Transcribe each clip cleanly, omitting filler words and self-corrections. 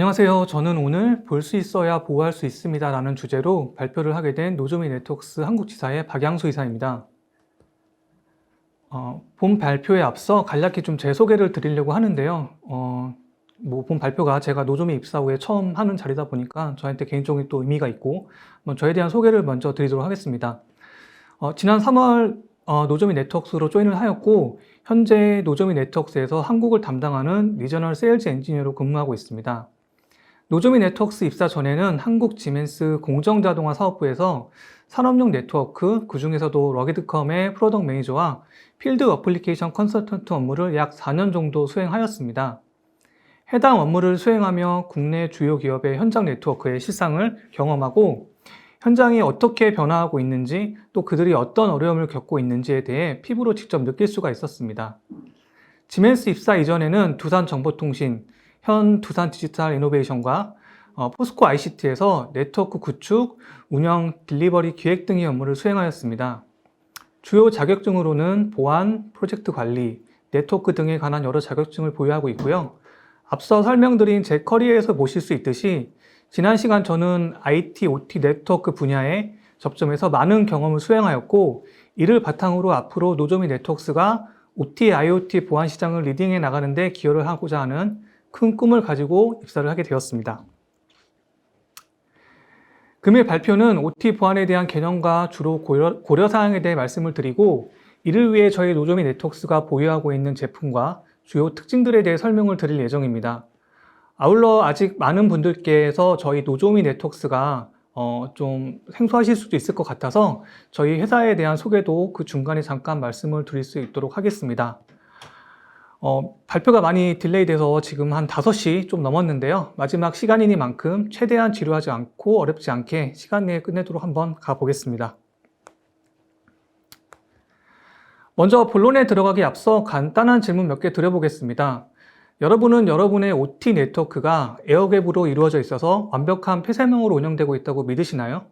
안녕하세요. 저는 오늘 볼 수 있어야 보호할 수 있습니다 라는 주제로 발표를 하게 된 노조미 네트워크스 한국지사의 박양수 이사입니다. 본 발표에 앞서 간략히 좀 제 소개를 드리려고 하는데요. 본 발표가 제가 노조미 입사 후에 처음 하는 자리다 보니까 저한테 개인적인 또 의미가 있고 저에 대한 소개를 먼저 드리도록 하겠습니다. 지난 3월 노조미 네트워크스로 조인을 하였고 현재 노조미 네트워크스에서 한국을 담당하는 리저널 세일즈 엔지니어로 근무하고 있습니다. 노조미 네트워크스 입사 전에는 한국 지멘스 공정자동화 사업부에서 산업용 네트워크, 그중에서도 러기드컴의 프로덕트 매니저와 필드 어플리케이션 컨설턴트 업무를 약 4년 정도 수행하였습니다. 해당 업무를 수행하며 국내 주요 기업의 현장 네트워크의 실상을 경험하고 현장이 어떻게 변화하고 있는지 또 그들이 어떤 어려움을 겪고 있는지에 대해 피부로 직접 느낄 수가 있었습니다. 지멘스 입사 이전에는 두산정보통신, 현 두산디지털이노베이션과 포스코 ICT에서 네트워크 구축, 운영, 딜리버리 기획 등의 업무를 수행하였습니다. 주요 자격증으로는 보안, 프로젝트 관리, 네트워크 등에 관한 여러 자격증을 보유하고 있고요. 앞서 설명드린 제 커리어에서 보실 수 있듯이 지난 시간 저는 IT, OT 네트워크 분야에 접점해서 많은 경험을 수행하였고 이를 바탕으로 앞으로 노조미 네트워크스가 OT, IoT 보안 시장을 리딩해 나가는 데 기여를 하고자 하는 큰 꿈을 가지고 입사를 하게 되었습니다. 금일 발표는 OT 보안에 대한 개념과 주로 고려사항에 대해 말씀을 드리고 이를 위해 저희 노조미 네트워크스가 보유하고 있는 제품과 주요 특징들에 대해 설명을 드릴 예정입니다. 아울러 아직 많은 분들께서 저희 노조미 네트워크스가 좀 생소하실 수도 있을 것 같아서 저희 회사에 대한 소개도 그 중간에 잠깐 말씀을 드릴 수 있도록 하겠습니다. 발표가 많이 딜레이 돼서 지금 한 5시 좀 넘었는데요. 마지막 시간이니만큼 최대한 지루하지 않고 어렵지 않게 시간 내에 끝내도록 한번 가보겠습니다. 먼저 본론에 들어가기 앞서 간단한 질문 몇 개 드려보겠습니다. 여러분은 여러분의 OT 네트워크가 에어갭으로 이루어져 있어서 완벽한 폐쇄망으로 운영되고 있다고 믿으시나요?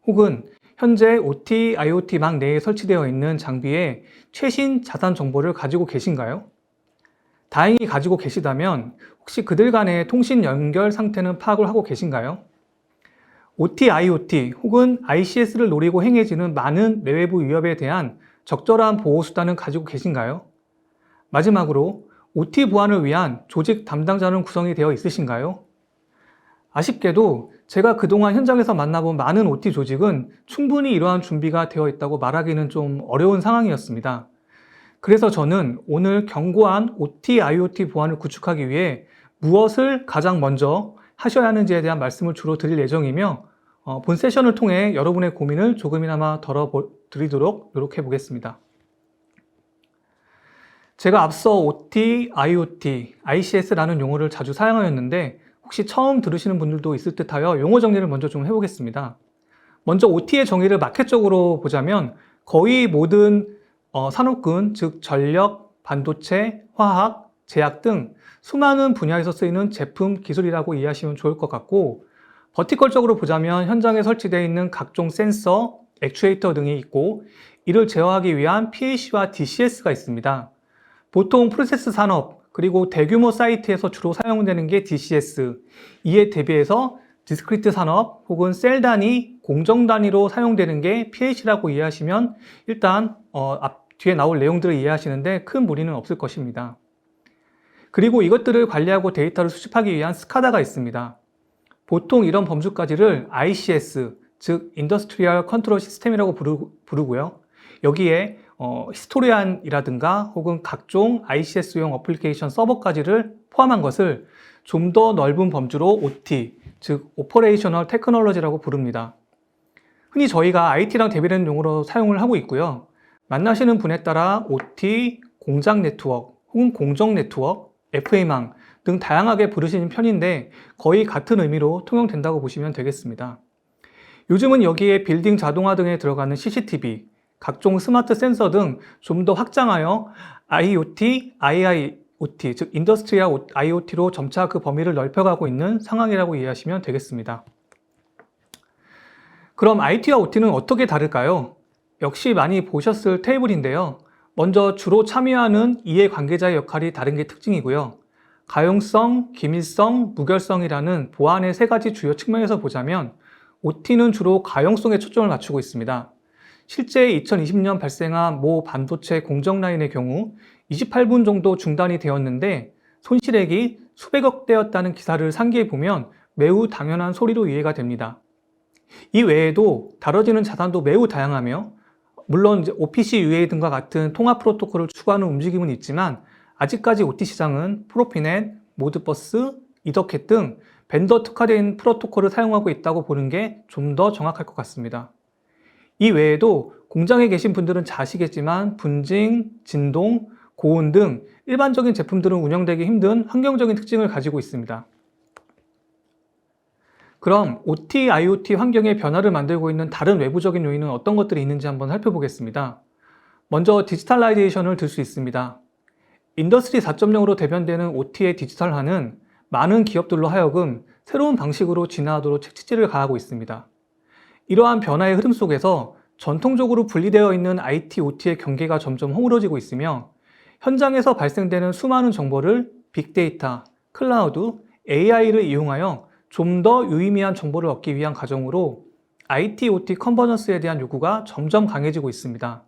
혹은 현재 OT, IoT 망 내에 설치되어 있는 장비에 최신 자산 정보를 가지고 계신가요? 다행히 가지고 계시다면 혹시 그들 간의 통신 연결 상태는 파악을 하고 계신가요? OT, IoT 혹은 ICS를 노리고 행해지는 많은 내외부 위협에 대한 적절한 보호수단은 가지고 계신가요? 마지막으로 OT 보안을 위한 조직 담당자는 구성이 되어 있으신가요? 아쉽게도 제가 그동안 현장에서 만나본 많은 OT 조직은 충분히 이러한 준비가 되어 있다고 말하기는 좀 어려운 상황이었습니다. 그래서 저는 오늘 견고한 OT, IoT 보안을 구축하기 위해 무엇을 가장 먼저 하셔야 하는지에 대한 말씀을 주로 드릴 예정이며 본 세션을 통해 여러분의 고민을 조금이나마 덜어드리도록 노력해 보겠습니다. 제가 앞서 OT, IoT, ICS라는 용어를 자주 사용하였는데 혹시 처음 들으시는 분들도 있을 듯하여 용어 정리를 먼저 좀 해보겠습니다. 먼저 OT의 정의를 마켓적으로 보자면 거의 모든 산업군, 즉 전력, 반도체, 화학, 제약 등 수많은 분야에서 쓰이는 제품, 기술이라고 이해하시면 좋을 것 같고 버티컬적으로 보자면 현장에 설치되어 있는 각종 센서, 액추에이터 등이 있고 이를 제어하기 위한 PLC와 DCS가 있습니다. 보통 프로세스 산업 그리고 대규모 사이트에서 주로 사용되는 게 DCS, 이에 대비해서 디스크리트 산업 혹은 셀 단위, 공정 단위로 사용되는 게 PLC라고 이해하시면 일단 뒤에 나올 내용들을 이해하시는데 큰 무리는 없을 것입니다. 그리고 이것들을 관리하고 데이터를 수집하기 위한 스카다가 있습니다. 보통 이런 범주까지를 ICS, 즉 인더스트리얼 컨트롤 시스템이라고 부르고요. 여기에 히스토리안이라든가 혹은 각종 ICS용 어플리케이션 서버까지를 포함한 것을 좀 더 넓은 범주로 OT, 즉 오퍼레이셔널 테크놀로지라고 부릅니다. 흔히 저희가 IT랑 대비되는 용어로 사용을 하고 있고요. 만나시는 분에 따라 OT, 공장 네트워크 혹은 공정 네트워크, FA망 등 다양하게 부르시는 편인데 거의 같은 의미로 통용된다고 보시면 되겠습니다. 요즘은 여기에 빌딩 자동화 등에 들어가는 CCTV, 각종 스마트 센서 등 좀 더 확장하여 IoT, IIoT, 즉 인더스트리얼 IoT로 점차 그 범위를 넓혀가고 있는 상황이라고 이해하시면 되겠습니다. 그럼 IT와 OT는 어떻게 다를까요? 역시 많이 보셨을 테이블인데요. 먼저 주로 참여하는 이해관계자의 역할이 다른 게 특징이고요. 가용성, 기밀성, 무결성이라는 보안의 세 가지 주요 측면에서 보자면 OT는 주로 가용성에 초점을 맞추고 있습니다. 실제 2020년 발생한 모 반도체 공정 라인의 경우 28분 정도 중단이 되었는데 손실액이 수백억 대였다는 기사를 상기해 보면 매우 당연한 소리로 이해가 됩니다. 이 외에도 다뤄지는 자산도 매우 다양하며 물론 OPC UA 등과 같은 통합 프로토콜을 추구하는 움직임은 있지만 아직까지 OT 시장은 프로피넷, 모드버스, 이더캣 등 벤더 특화된 프로토콜을 사용하고 있다고 보는 게 좀 더 정확할 것 같습니다. 이 외에도 공장에 계신 분들은 잘 아시겠지만 분진, 진동, 고온 등 일반적인 제품들은 운영되기 힘든 환경적인 특징을 가지고 있습니다. 그럼 OT, IoT 환경의 변화를 만들고 있는 다른 외부적인 요인은 어떤 것들이 있는지 한번 살펴보겠습니다. 먼저 디지털라이제이션을 들 수 있습니다. 인더스트리 4.0으로 대변되는 OT의 디지털화는 많은 기업들로 하여금 새로운 방식으로 진화하도록 책치질을 가하고 있습니다. 이러한 변화의 흐름 속에서 전통적으로 분리되어 있는 IT, OT의 경계가 점점 허물어지고 있으며 현장에서 발생되는 수많은 정보를 빅데이터, 클라우드, AI를 이용하여 좀 더 유의미한 정보를 얻기 위한 과정으로 IT, OT 컨버전스에 대한 요구가 점점 강해지고 있습니다.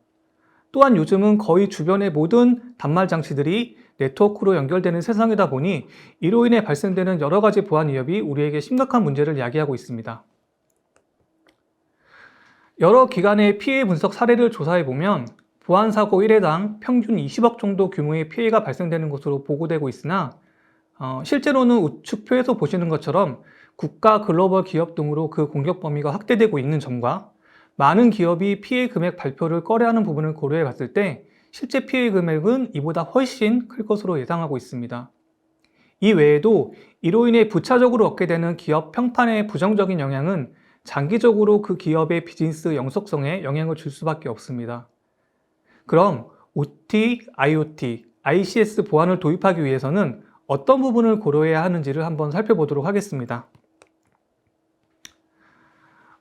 또한 요즘은 거의 주변의 모든 단말 장치들이 네트워크로 연결되는 세상이다 보니 이로 인해 발생되는 여러 가지 보안 위협이 우리에게 심각한 문제를 야기하고 있습니다. 여러 기관의 피해 분석 사례를 조사해 보면 보안 사고 1회당 평균 20억 정도 규모의 피해가 발생되는 것으로 보고되고 있으나 실제로는 우측표에서 보시는 것처럼 국가, 글로벌 기업 등으로 그 공격 범위가 확대되고 있는 점과 많은 기업이 피해 금액 발표를 꺼려하는 부분을 고려해 봤을 때 실제 피해 금액은 이보다 훨씬 클 것으로 예상하고 있습니다. 이 외에도 이로 인해 부차적으로 얻게 되는 기업 평판의 부정적인 영향은 장기적으로 그 기업의 비즈니스 영속성에 영향을 줄 수밖에 없습니다. 그럼 OT, IoT, ICS 보안을 도입하기 위해서는 어떤 부분을 고려해야 하는지를 한번 살펴보도록 하겠습니다.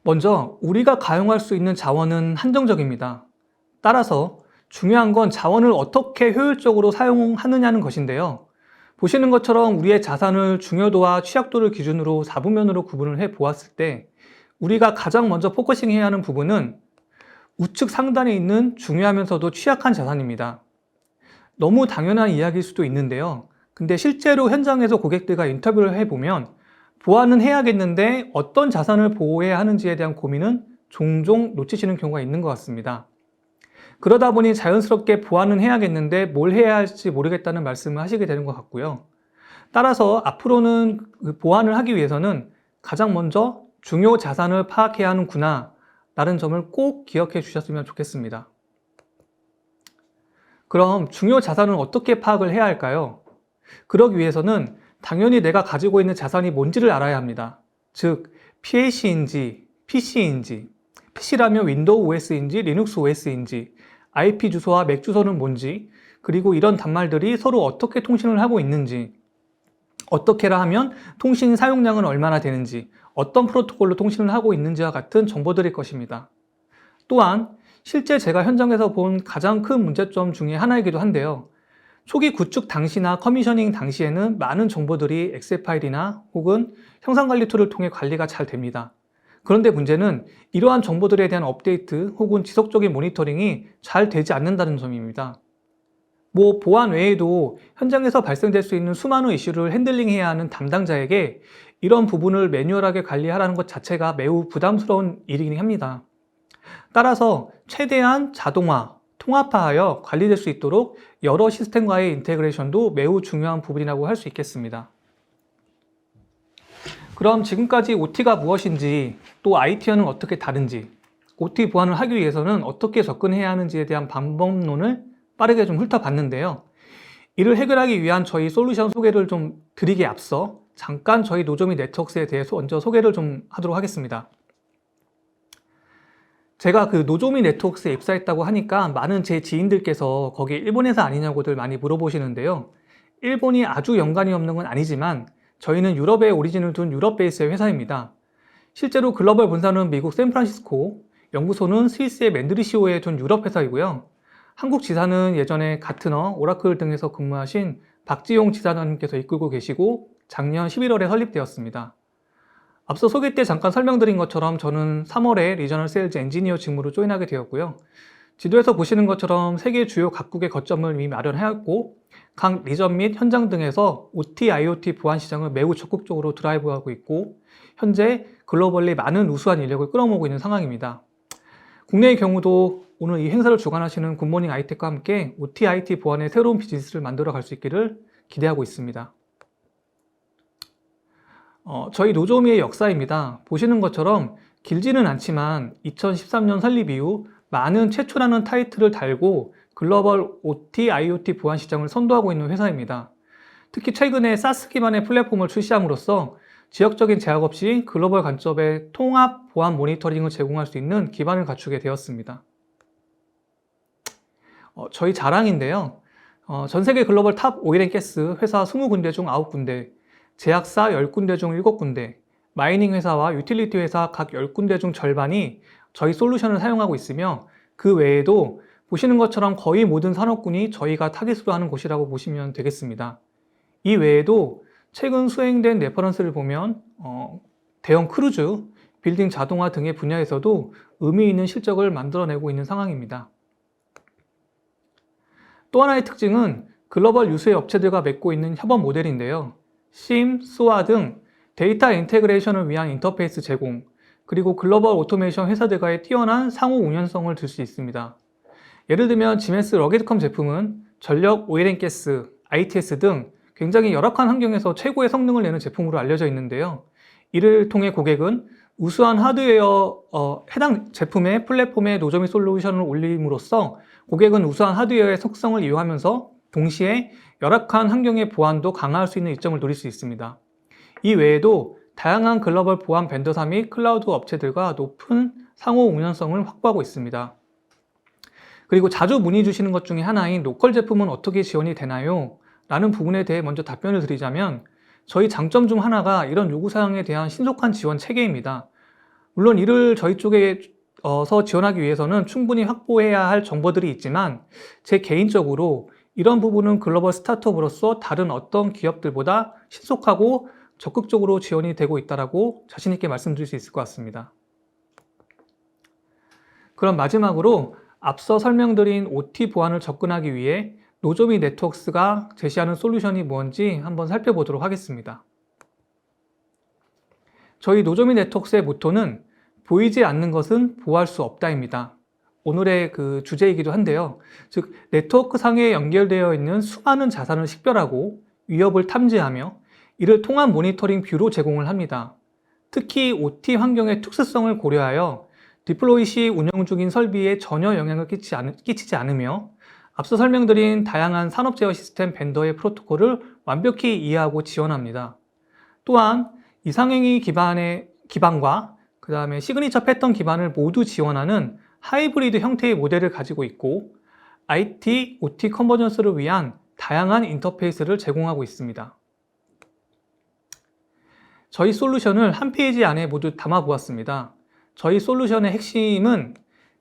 먼저 우리가 가용할 수 있는 자원은 한정적입니다. 따라서 중요한 건 자원을 어떻게 효율적으로 사용하느냐는 것인데요. 보시는 것처럼 우리의 자산을 중요도와 취약도를 기준으로 4분면으로 구분을 해 보았을 때 우리가 가장 먼저 포커싱 해야 하는 부분은 우측 상단에 있는 중요하면서도 취약한 자산입니다. 너무 당연한 이야기일 수도 있는데요. 근데 실제로 현장에서 고객들과 인터뷰를 해보면 보안은 해야겠는데 어떤 자산을 보호해야 하는지에 대한 고민은 종종 놓치시는 경우가 있는 것 같습니다. 그러다 보니 자연스럽게 보안은 해야겠는데 뭘 해야 할지 모르겠다는 말씀을 하시게 되는 것 같고요. 따라서 앞으로는 보안을 하기 위해서는 가장 먼저 중요 자산을 파악해야 하는구나 라는 점을 꼭 기억해 주셨으면 좋겠습니다. 그럼 중요 자산은 어떻게 파악을 해야 할까요? 그러기 위해서는 당연히 내가 가지고 있는 자산이 뭔지를 알아야 합니다. 즉, PAC인지, PC인지, PC라면 윈도우 OS인지, 리눅스 OS인지, IP 주소와 맥 주소는 뭔지, 그리고 이런 단말들이 서로 어떻게 통신을 하고 있는지, 어떻게라 하면 통신 사용량은 얼마나 되는지, 어떤 프로토콜로 통신을 하고 있는지와 같은 정보들일 것입니다. 또한 실제 제가 현장에서 본 가장 큰 문제점 중에 하나이기도 한데요. 초기 구축 당시나 커미셔닝 당시에는 많은 정보들이 엑셀 파일이나 혹은 형상관리 툴을 통해 관리가 잘 됩니다. 그런데 문제는 이러한 정보들에 대한 업데이트 혹은 지속적인 모니터링이 잘 되지 않는다는 점입니다. 보안 외에도 현장에서 발생될 수 있는 수많은 이슈를 핸들링해야 하는 담당자에게 이런 부분을 매뉴얼하게 관리하라는 것 자체가 매우 부담스러운 일이긴 합니다. 따라서 최대한 자동화, 통합화하여 관리될 수 있도록 여러 시스템과의 인테그레이션도 매우 중요한 부분이라고 할 수 있겠습니다. 그럼 지금까지 OT가 무엇인지, 또 IT와는 어떻게 다른지, OT 보안을 하기 위해서는 어떻게 접근해야 하는지에 대한 방법론을 빠르게 좀 훑어봤는데요. 이를 해결하기 위한 저희 솔루션 소개를 좀 드리기에 앞서 잠깐 저희 노조미 네트워크스에 대해서 먼저 소개를 좀 하도록 하겠습니다. 제가 그 노조미 네트워크스에 입사했다고 하니까 많은 제 지인들께서 거기 일본 회사 아니냐고들 많이 물어보시는데요. 일본이 아주 연관이 없는 건 아니지만 저희는 유럽에 오리진을 둔 유럽 베이스의 회사입니다. 실제로 글로벌 본사는 미국 샌프란시스코, 연구소는 스위스의 맨드리시오에 둔 유럽 회사이고요. 한국 지사는 예전에 가트너, 오라클 등에서 근무하신 박지용 지사장님께서 이끌고 계시고 작년 11월에 설립되었습니다. 앞서 소개 때 잠깐 설명드린 것처럼 저는 3월에 리저널 세일즈 엔지니어 직무로 조인하게 되었고요. 지도에서 보시는 것처럼 세계 주요 각국의 거점을 이미 마련하였고 각 리전 및 현장 등에서 OT, IoT 보안 시장을 매우 적극적으로 드라이브하고 있고 현재 글로벌리 많은 우수한 인력을 끌어모으고 있는 상황입니다. 국내의 경우도 오늘 이 행사를 주관하시는 굿모닝 아이텍과 함께 OT, IT 보안의 새로운 비즈니스를 만들어 갈 수 있기를 기대하고 있습니다. 저희 노조미의 역사입니다. 보시는 것처럼 길지는 않지만 2013년 설립 이후 많은 최초라는 타이틀을 달고 글로벌 OT, IoT 보안 시장을 선도하고 있는 회사입니다. 특히 최근에 SaaS 기반의 플랫폼을 출시함으로써 지역적인 제약 없이 글로벌 관점의 통합 보안 모니터링을 제공할 수 있는 기반을 갖추게 되었습니다. 저희 자랑인데요. 전 세계 글로벌 탑 오일앤가스 회사 20군데 중 9군데, 제약사 10군데 중 7군데, 마이닝 회사와 유틸리티 회사 각 10군데 중 절반이 저희 솔루션을 사용하고 있으며 그 외에도 보시는 것처럼 거의 모든 산업군이 저희가 타깃으로 하는 곳이라고 보시면 되겠습니다. 이 외에도 최근 수행된 레퍼런스를 보면 대형 크루즈, 빌딩 자동화 등의 분야에서도 의미 있는 실적을 만들어내고 있는 상황입니다. 또 하나의 특징은 글로벌 유수의 업체들과 맺고 있는 협업 모델인데요. SIEM, SOA 등 데이터 인테그레이션을 위한 인터페이스 제공, 그리고 글로벌 오토메이션 회사들과의 뛰어난 상호 운연성을 들 수 있습니다. 예를 들면 지멘스 러게드컴 제품은 전력, 오일앤가스, ITS 등 굉장히 열악한 환경에서 최고의 성능을 내는 제품으로 알려져 있는데요. 이를 통해 고객은 우수한 하드웨어, 해당 제품의 플랫폼에 노조미 솔루션을 올림으로써 고객은 우수한 하드웨어의 속성을 이용하면서 동시에 열악한 환경의 보안도 강화할 수 있는 이점을 노릴 수 있습니다. 이 외에도 다양한 글로벌 보안 벤더사 및 클라우드 업체들과 높은 상호 운연성을 확보하고 있습니다. 그리고 자주 문의 주시는 것 중에 하나인 로컬 제품은 어떻게 지원이 되나요? 라는 부분에 대해 먼저 답변을 드리자면 저희 장점 중 하나가 이런 요구사항에 대한 신속한 지원 체계입니다. 물론 이를 저희 쪽에서 지원하기 위해서는 충분히 확보해야 할 정보들이 있지만 제 개인적으로 이런 부분은 글로벌 스타트업으로서 다른 어떤 기업들보다 신속하고 적극적으로 지원이 되고 있다고 자신 있게 말씀드릴 수 있을 것 같습니다. 그럼 마지막으로 앞서 설명드린 OT 보안을 접근하기 위해 노조미 네트워크스가 제시하는 솔루션이 뭔지 한번 살펴보도록 하겠습니다. 저희 노조미 네트워크스의 모토는 보이지 않는 것은 보호할 수 없다입니다. 오늘의 그 주제이기도 한데요. 즉 네트워크 상에 연결되어 있는 수많은 자산을 식별하고 위협을 탐지하며 이를 통한 모니터링 뷰로 제공을 합니다. 특히 OT 환경의 특수성을 고려하여 디플로이 시 운영 중인 설비에 전혀 영향을 끼치지 않으며 앞서 설명드린 다양한 산업 제어 시스템 벤더의 프로토콜을 완벽히 이해하고 지원합니다. 또한 이상행위 기반과 그 다음에 시그니처 패턴 기반을 모두 지원하는 하이브리드 형태의 모델을 가지고 있고 IT, OT 컨버전스를 위한 다양한 인터페이스를 제공하고 있습니다. 저희 솔루션을 한 페이지 안에 모두 담아 보았습니다. 저희 솔루션의 핵심은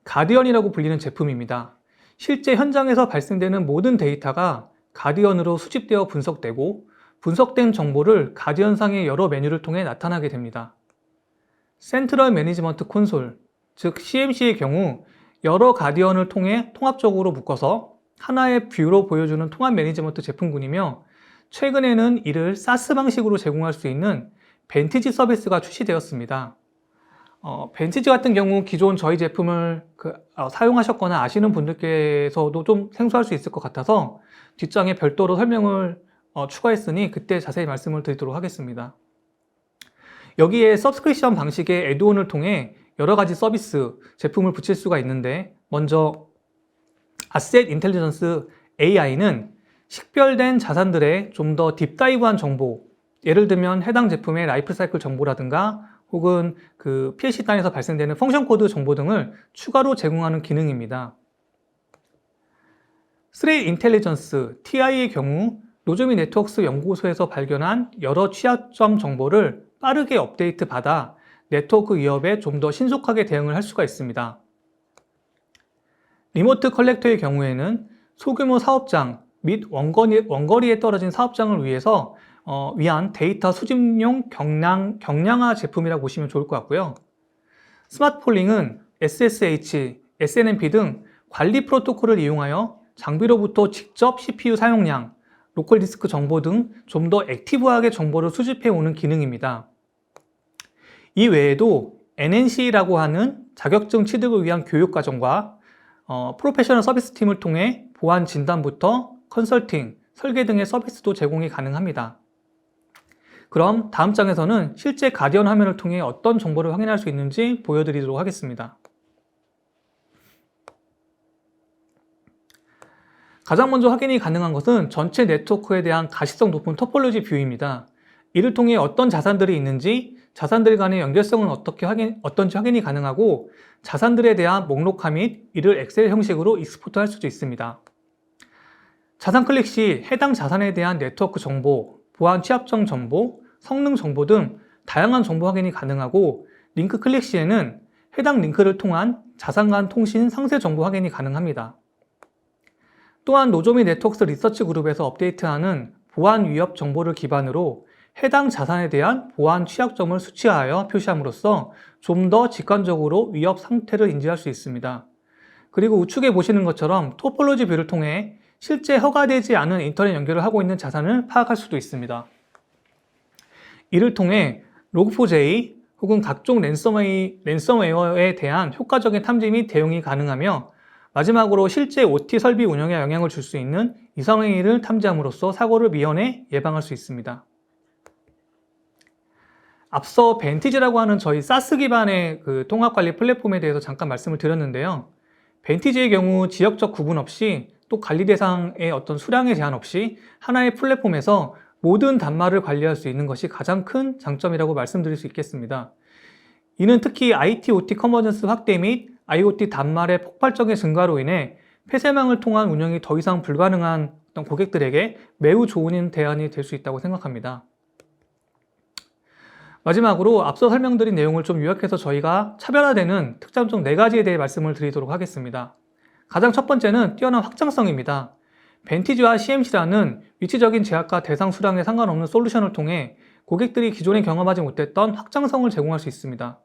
가디언이라고 불리는 제품입니다. 실제 현장에서 발생되는 모든 데이터가 가디언으로 수집되어 분석되고 분석된 정보를 가디언상의 여러 메뉴를 통해 나타나게 됩니다. 센트럴 매니지먼트 콘솔, 즉 CMC의 경우 여러 가디언을 통해 통합적으로 묶어서 하나의 뷰로 보여주는 통합 매니지먼트 제품군이며 최근에는 이를 SaaS 방식으로 제공할 수 있는 벤티지 서비스가 출시되었습니다. 벤티지 같은 경우 기존 저희 제품을 사용하셨거나 아시는 분들께서도 좀 생소할 수 있을 것 같아서 뒷장에 별도로 설명을 추가했으니 그때 자세히 말씀을 드리도록 하겠습니다. 여기에 서브스크립션 방식의 애드온을 통해 여러 가지 서비스, 제품을 붙일 수가 있는데 먼저 아셋 인텔리전스 AI는 식별된 자산들의 좀 더 딥다이브한 정보, 예를 들면 해당 제품의 라이프 사이클 정보라든가 혹은 그 PLC 단에서 발생되는 펑션 코드 정보 등을 추가로 제공하는 기능입니다. 스레이 인텔리전스 TI의 경우 노조미 네트워크스 연구소에서 발견한 여러 취약점 정보를 빠르게 업데이트 받아 네트워크 위협에 좀 더 신속하게 대응을 할 수가 있습니다. 리모트 컬렉터의 경우에는 소규모 사업장 및 원거리에 떨어진 사업장을 위한 데이터 수집용 경량화 제품이라고 보시면 좋을 것 같고요. 스마트 폴링은 SSH, SNMP 등 관리 프로토콜을 이용하여 장비로부터 직접 CPU 사용량, 로컬 디스크 정보 등 좀 더 액티브하게 정보를 수집해 오는 기능입니다. 이 외에도 NNC라고 하는 자격증 취득을 위한 교육 과정과 프로페셔널 서비스 팀을 통해 보안 진단부터 컨설팅, 설계 등의 서비스도 제공이 가능합니다. 그럼 다음 장에서는 실제 가디언 화면을 통해 어떤 정보를 확인할 수 있는지 보여드리도록 하겠습니다. 가장 먼저 확인이 가능한 것은 전체 네트워크에 대한 가시성 높은 토폴로지 뷰입니다. 이를 통해 어떤 자산들이 있는지, 자산들 간의 연결성은 어떤지 확인이 가능하고 자산들에 대한 목록화 및 이를 엑셀 형식으로 익스포트할 수도 있습니다. 자산 클릭 시 해당 자산에 대한 네트워크 정보, 보안 취약점 정보, 성능 정보 등 다양한 정보 확인이 가능하고 링크 클릭 시에는 해당 링크를 통한 자산 간 통신 상세 정보 확인이 가능합니다. 또한 노조미 네트워크스 리서치 그룹에서 업데이트하는 보안 위협 정보를 기반으로 해당 자산에 대한 보안 취약점을 수치하여 표시함으로써 좀 더 직관적으로 위협 상태를 인지할 수 있습니다. 그리고 우측에 보시는 것처럼 토폴로지 뷰를 통해 실제 허가되지 않은 인터넷 연결을 하고 있는 자산을 파악할 수도 있습니다. 이를 통해 log4j 혹은 각종 랜섬웨어에 대한 효과적인 탐지 및 대응이 가능하며 마지막으로 실제 OT 설비 운영에 영향을 줄 수 있는 이상행위를 탐지함으로써 사고를 미연에 예방할 수 있습니다. 앞서 벤티지라고 하는 저희 사스 기반의 통합관리 플랫폼에 대해서 잠깐 말씀을 드렸는데요. 벤티지의 경우 지역적 구분 없이 또 관리 대상의 어떤 수량의 제한 없이 하나의 플랫폼에서 모든 단말을 관리할 수 있는 것이 가장 큰 장점이라고 말씀드릴 수 있겠습니다. 이는 특히 IT, OT 컨버전스 확대 및 IoT 단말의 폭발적인 증가로 인해 폐쇄망을 통한 운영이 더 이상 불가능한 어떤 고객들에게 매우 좋은 대안이 될 수 있다고 생각합니다. 마지막으로 앞서 설명드린 내용을 좀 요약해서 저희가 차별화되는 특장점 4가지에 대해 말씀을 드리도록 하겠습니다. 가장 첫 번째는 뛰어난 확장성입니다. 벤티지와 CMC라는 위치적인 제약과 대상 수량에 상관없는 솔루션을 통해 고객들이 기존에 경험하지 못했던 확장성을 제공할 수 있습니다.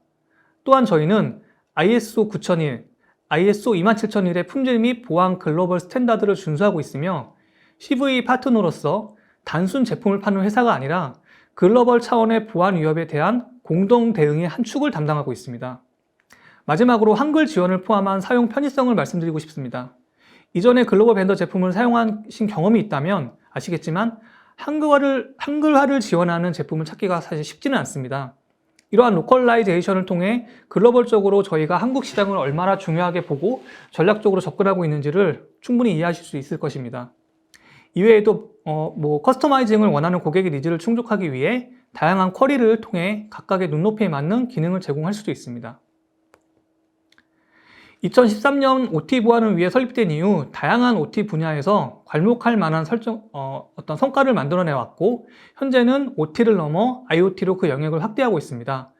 또한 저희는 ISO 9001, ISO 27001의 품질 및 보안 글로벌 스탠다드를 준수하고 있으며 CV 파트너로서 단순 제품을 파는 회사가 아니라 글로벌 차원의 보안 위협에 대한 공동 대응의 한 축을 담당하고 있습니다. 마지막으로 한글 지원을 포함한 사용 편의성을 말씀드리고 싶습니다. 이전에 글로벌 벤더 제품을 사용하신 경험이 있다면 아시겠지만 한글화를 지원하는 제품을 찾기가 사실 쉽지는 않습니다. 이러한 로컬라이제이션을 통해 글로벌적으로 저희가 한국 시장을 얼마나 중요하게 보고 전략적으로 접근하고 있는지를 충분히 이해하실 수 있을 것입니다. 이외에도 커스터마이징을 원하는 고객의 니즈를 충족하기 위해 다양한 쿼리를 통해 각각의 눈높이에 맞는 기능을 제공할 수도 있습니다. 2013년 OT 보안을 위해 설립된 이후 다양한 OT 분야에서 괄목할 만한 어떤 성과를 만들어내왔고 현재는 OT를 넘어 IoT로 그 영역을 확대하고 있습니다.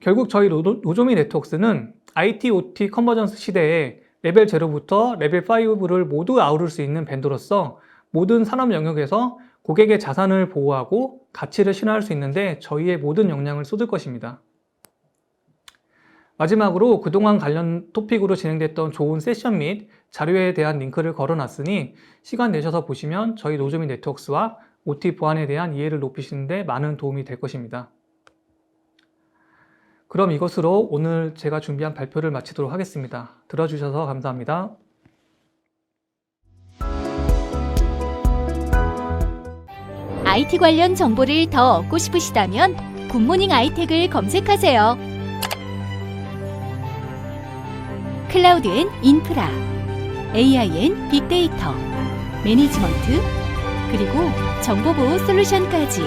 결국 저희 노조미 네트워크스는 IT, OT 컨버전스 시대에 레벨 0부터 레벨 5를 모두 아우를 수 있는 벤더로서 모든 산업 영역에서 고객의 자산을 보호하고 가치를 신화할 수 있는데 저희의 모든 역량을 쏟을 것입니다. 마지막으로 그동안 관련 토픽으로 진행됐던 좋은 세션 및 자료에 대한 링크를 걸어놨으니 시간 내셔서 보시면 저희 노조미 네트워크스와 OT 보안에 대한 이해를 높이시는 데 많은 도움이 될 것입니다. 그럼 이것으로 오늘 제가 준비한 발표를 마치도록 하겠습니다. 들어주셔서 감사합니다. IT 관련 정보를 더 얻고 싶으시다면 굿모닝 아이텍을 검색하세요. 클라우드 앤 인프라, AI 앤 빅데이터, 매니지먼트, 그리고 정보보호 솔루션까지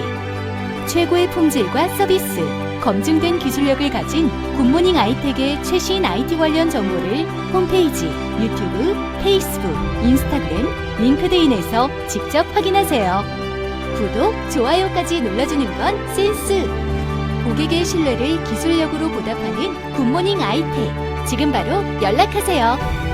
최고의 품질과 서비스, 검증된 기술력을 가진 굿모닝 아이텍의 최신 IT 관련 정보를 홈페이지, 유튜브, 페이스북, 인스타그램, 링크드인에서 직접 확인하세요. 구독, 좋아요까지 눌러주는 건 센스! 고객의 신뢰를 기술력으로 보답하는 굿모닝 아이텍. 지금 바로 연락하세요.